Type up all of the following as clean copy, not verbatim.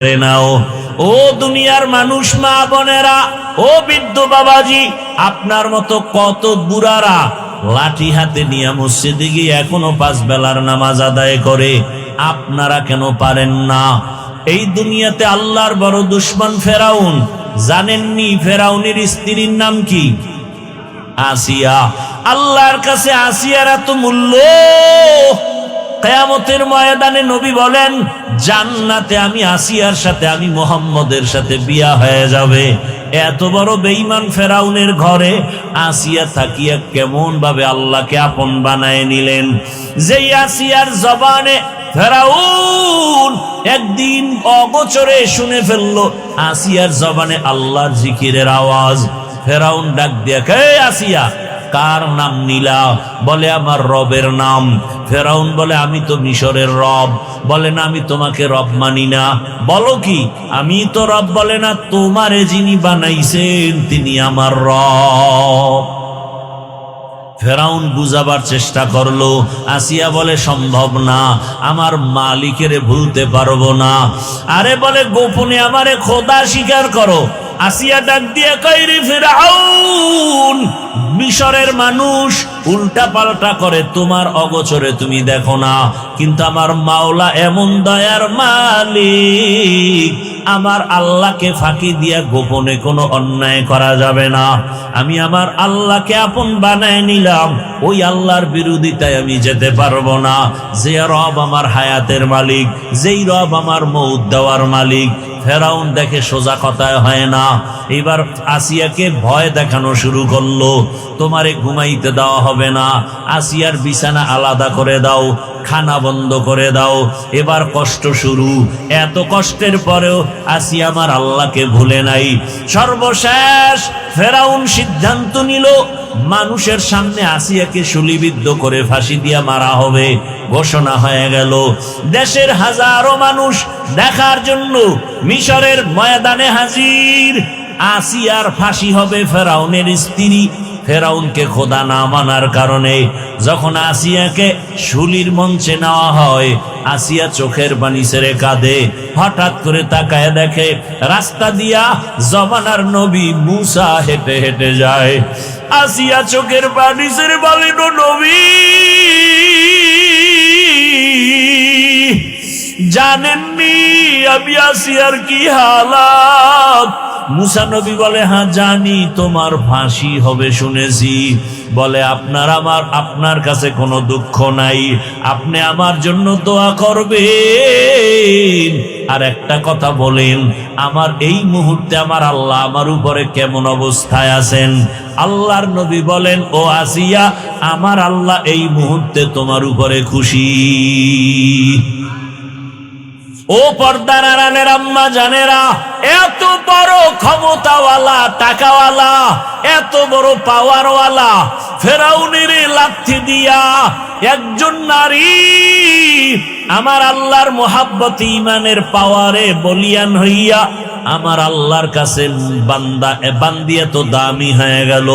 নাও। ও দুনিয়ার মানুষ, মা বোনেরা, ও বৃদ্ধ বাবাজি, আপনার মতো কত বুড়ারা লাঠি হাতে নিয়ে মসজিদে গিয়ে এখনো 5 বেলার নামাজ আদায় করে, আপনারা কেন পারেন না? এই দুনিয়াতে আল্লাহর বড় দুশমন ফেরাউন। জানেননি ফেরাউনের স্ত্রীর নাম কি? আসিয়া। আল্লাহর কাছে আসিয়ার এত মূল্য, কিয়ামতের ময়দানে নবী বলেন জান্নাতে আমি আসিয়ার সাথে, আমি মুহাম্মদের সাথে বিয়া হয়ে যাবে। এত বড় বেঈমান ফেরাউনের ঘরে আসিয়া থাকিয়া কেমন ভাবে আল্লাহকে আপন বানায় নিলেন। যেই আসিয়ার জবানে ফেরাউন একদিন অগোচরে শুনে ফেললো আসিয়ার জবানে আল্লাহর জিকিরের আওয়াজ। ফেরাউন ডাক দিয়া, কে আসিয়া, কার নাম নিলা? বলে আমার রবের নাম। ফেরাউন বলে আমি তো মিশরের রব। বলে না, আমি তোমাকে রব মানি না। বলো কি? আমি তো রব। বলে না, তোমারে যিনি বানাইছেন তিনি আমার রব। ফেরাউন বুঝাবার চেষ্টা করলো। আসিয়া বলে সম্ভব না, আমার মালিকেরে ভুলতে পারবো না। আরে বলে গোপনে আমারে খোদা স্বীকার করো। আসিয়া ডাক দিয়ে কয়, রে ফেরাউন, মিশরের মানুষ উল্টা পাল্টা করে, তোমার অগোচরে তুমি দেখো না, কিন্তু আমার মাওলা এমন দয়ার মালিক, আমার আল্লাহকে ফাঁকি দিয়া গোপনে কোনো অন্যায় করা যাবে না। আমি আমার আল্লাহকে আপন বানায় নিলাম, ওই আল্লাহর বিরোধিতায় আমি যেতে পারবো না। যে রব আমার হায়াতের মালিক, যেই রব আমার মউত দেওয়ার মালিক। ফেরাউন দেখে সোজা কথায় হয় না। এবার আসিয়াকে ভয় দেখানো শুরু করলো, তোমারে ঘুমাইতে দেওয়া হবে না, আসিয়ার বিছানা আলাদা করে দাও, খানা বন্ধ করে দাও। এবার কষ্ট শুরু। এত কষ্টের পরেও আসিয়া আমার আল্লাহকে ভুলে নাই। সর্বশেষ ফেরাউন সিদ্ধান্ত নিল মানুষের সামনে আসিয়াকে শুলিবিদ্ধ করে ফাঁসি দিয়া মারা হবে। ঘোষণা হয়ে গেল। দেশের হাজারো মানুষ দেখার জন্য মিশরের ময়দানে হাজির। আসিয়ার ফাঁসি হবে ফেরাউনের স্ত্রী। ফেরাউনকে খোদা না মানার কারণে যখন আসিয়াকে শুলির মঞ্চে নেওয়া হয়, আসিয়া চোখের পানি ছেড়ে কাঁদে। হঠাৎ করে তাকায় দেখে রাস্তা দিয়া জমানার নবী মুসা হেঁটে হেঁটে যায়। আসিয়া চোখের পানি ছেড়ে বলেন, ও নবী, জানেননি আমি আসিয়ার কি হালাত? মুসা নবী বলে, হ্যাঁ জানি, তোমার ফাঁসি হবে শুনেছি। বলে আপনার কাছে কোনো দুঃখ নাই, আপনি আমার জন্য দোয়া করবেন। আর একটা কথা বলেন, আমার এই মুহূর্তে আমার আল্লাহ আমার উপরে কেমন অবস্থায় আছেন? আল্লাহর নবী বলেন, ও আসিয়া, আমার আল্লাহ এই মুহূর্তে তোমার উপরে খুশি। ও পর্দার আড়ালের আম্মা জানেরা, এত বড় ক্ষমতাওয়ালা, টাকাওয়ালা, এত বড় পাওয়ারওয়ালা ফেরাউনের লাথি দিয়া একজন নারী আমার আল্লাহর মোহাব্বতে ইমানের পাওয়ারে বলিয়ান হইয়া আমার আল্লাহর কাছে বান্দিয়া তো দামি হয়ে গেল,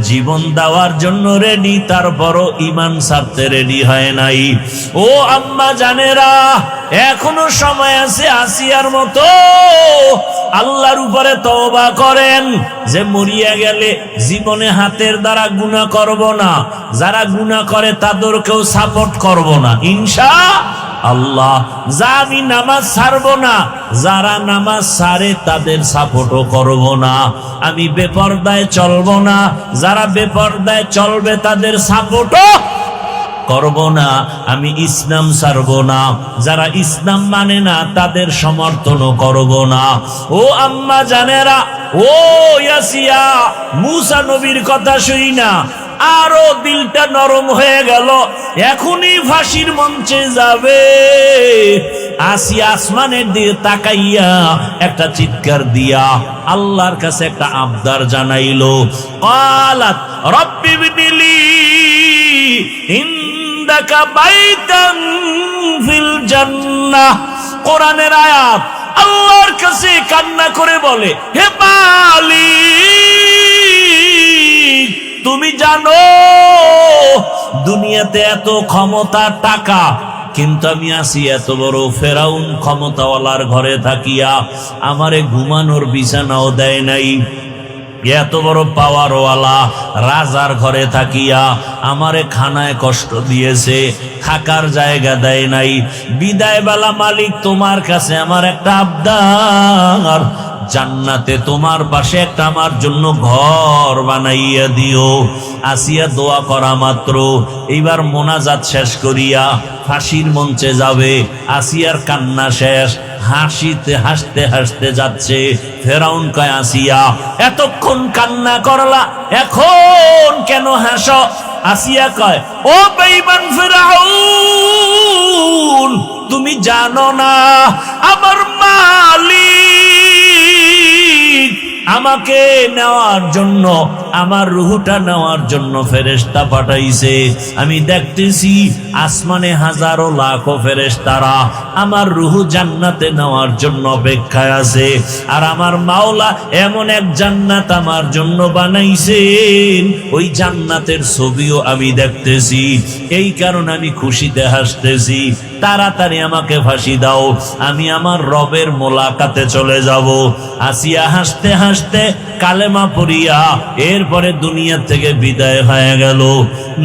জীবন দেওয়ার জন্য রেডি, তারপরও ইমান ছাড়তে রেডি হয় নাই। ও আম্মা জানেরা, এখনো সময় আছে আসিয়ার মতো আল্লাহর উপরে তওবা করেন, যে মরিয়া গেলে জীবনে হাতের দ্বারা গুনাহ করব না, যারা গুনাহ করে তাদেরকেও সাপোর্ট করব না ইনশাআল্লাহ। যা আমি নামাজ ছাড়বো না, যারা নামাজ ছাড়ে তাদের সাপোর্টও করব না। আমি বেপরদায় চলবো না, যারা বেপরদায় চলবে তাদের সাপোর্টও করব না। আমি ইসলাম ছাড়ব না, যারা ইসলাম মানে না তাদের সমর্থনও করব না। ও আম্মা জানেরা, ও আসিয়া মুসা নবীর কথা শুই না আরো দিলটা নরম হয়ে গেল, এখনই ফাঁসির মঞ্চে যাবে। আসিয়া আসমানের দিকে তাকাইয়া একটা চিৎকার দিয়া আল্লাহর কাছে একটা আবদার জানাইলো। ক্বালাত রব্বি বিনিলি ইনদাকা বাইতান ফিল জান্নাহ। কোরআনের আয়াত। আল্লাহর কাছে কান্না করে বলে, হে মালিক, তুমি জানো দুনিয়াতে এত ক্ষমতা, টাকা, কিন্তু আমি আসি এত বড় ফেরাউন ক্ষমতাওয়ালার ঘরে থাকিয়া আমারে ঘুমানোর বিছানাও দেয় নাই, এত বড় পাওয়ারওয়ালা রাজার ঘরে থাকিয়া আমারে খানায় কষ্ট দিয়েছে, থাকার জায়গা দেয় নাই। বিদায় বেলা মালিক তোমার কাছে আমার একটা আবদার, জান্নাতে তোমার পাশে একটা আমার জন্য ঘর বানাইয়া দিও। আসিয়া দোয়া করা মাত্র এইবার মোনাজাত শেষ করিয়া ফাঁসির মঞ্চে যাবে। আসিয়ার কান্না শেষ, হাসিতে হাসতে হাসতে যাচ্ছে। ফেরাউন কয়, আসিয়া এতক্ষণ কান্না করলা, এখন কেন হাসো? আসিয়া কয়, ও বেঈমান ফেরাউন, তুমি জানো না আমার মালিক আমাকে নেওয়ার জন্য, আমার রুহটা নেওয়ার জন্য ফেরেশতা পাঠাইছে। আমি দেখতেছি আসমানে হাজারো লাখো ফেরেশতারা আমার রুহ জান্নাতে নেওয়ার জন্য অপেক্ষায় আছে। আর আমার মাওলা এমন এক জান্নাত আমার জন্য বানাইছেন, ওই জান্নাতের ছবিও আমি দেখতেছি। এই কারণে আমি খুশিতে হাসতেছি। তাড়াতাড়ি আমাকে ফাঁসি দাও, আমি আমার রবের মোলাকাতে চলে যাব। আসিয়া হাসতে হাসতে কালেমা পড়িয়া এরপরে দুনিয়া থেকে বিদায় হয়ে গেল।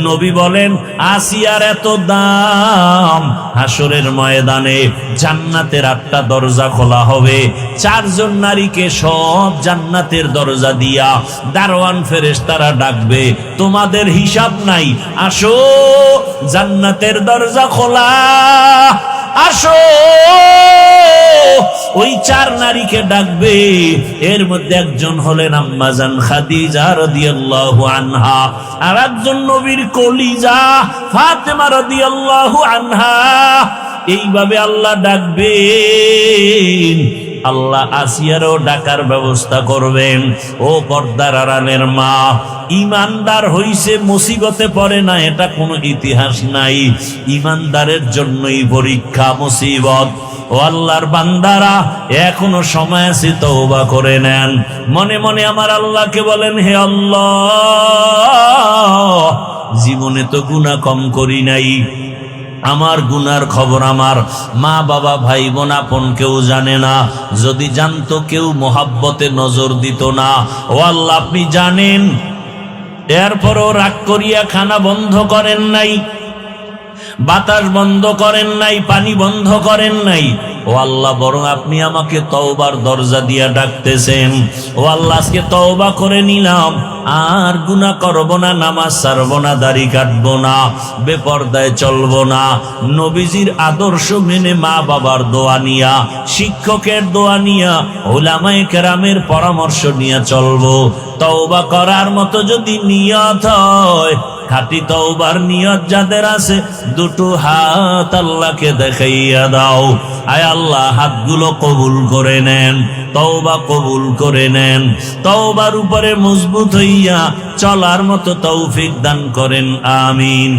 নবী বলেন, আসিয়ার এত দাম, হাসরের ময়দানে জান্নাতের 8টা দরজা খোলা হবে। 4 জন নারীকে সব জান্নাতের দরজা দিয়া দারওয়ান ফেরেশতারা ডাকবে, তোমাদের হিসাব নাই, আসো জান্নাতের দরজা খোলা, আসো। ওই 4 নারীকে ডাকবে, এর মধ্যে একজন হলেন আম্মা জান খাদিজা রাদিয়াল্লাহু আনহা, আর একজন নবীর কলিজা ফাতেমা রাদিয়াল্লাহু আনহা। এইভাবে আল্লাহ ডাকবেন। আল্লাহ আসিয়ারও ডাকার ব্যবস্থা করবেন। ও পর্দার আড়ালের মা, ইমানদার হইছে মুসিবতে পড়ে না, এটা কোনো ইতিহাস নাই। ইমানদারের জন্যই পরীক্ষা, মুসিবত। ও আল্লাহর বান্দারা, এখনো সময় আছে, তওবা করে নেন। মনে মনে আমার আল্লাহকে বলেন, হে আল্লাহ, জীবনে তো গুনাহ কম করি নাই, আমার গুনার খবর আমার মা বাবা ভাই বোন আপন কেউ জানে না, যদি জানতো কেউ মোহাব্বতে নজর দিত না। ও আল্লাহ, আপনি জানেন। এরপরও রাগ করিয়া খানা বন্ধ করেন নাই, বাতাস বন্ধ করেন নাই, পানি বন্ধ করেন নাই। ও আল্লাহ, বরং আপনি আমাকে তওবার দরজা দিয়া ডাকতেছেন। ও আল্লাহ, আজকে তওবা করে নিলাম, আর গুনাহ করব না, নামাজ ছাড়ব না, দাড়ি কাটবো না, বেপরদায় চলবো না, নবীজির আদর্শ মেনে মা বাবার দোয়া নিয়া, শিক্ষকের দোয়া নিয়া, উলামায়ে কেরামের পরামর্শ নিয়ে চলবো। তওবা করার মতো যদি নিয়ত হয়, খাঁটি তওবার নিয়ত যাদের আছে, 2টো হাত আল্লাহকে দেখাইয়া দাও। আয় আল্লাহ, হাতগুলো কবুল করে নেন, তওবা কবুল করে নেন, তওবার উপরে মজবুত হইয়া চলার মতো তৌফিক দান করেন, আমিন।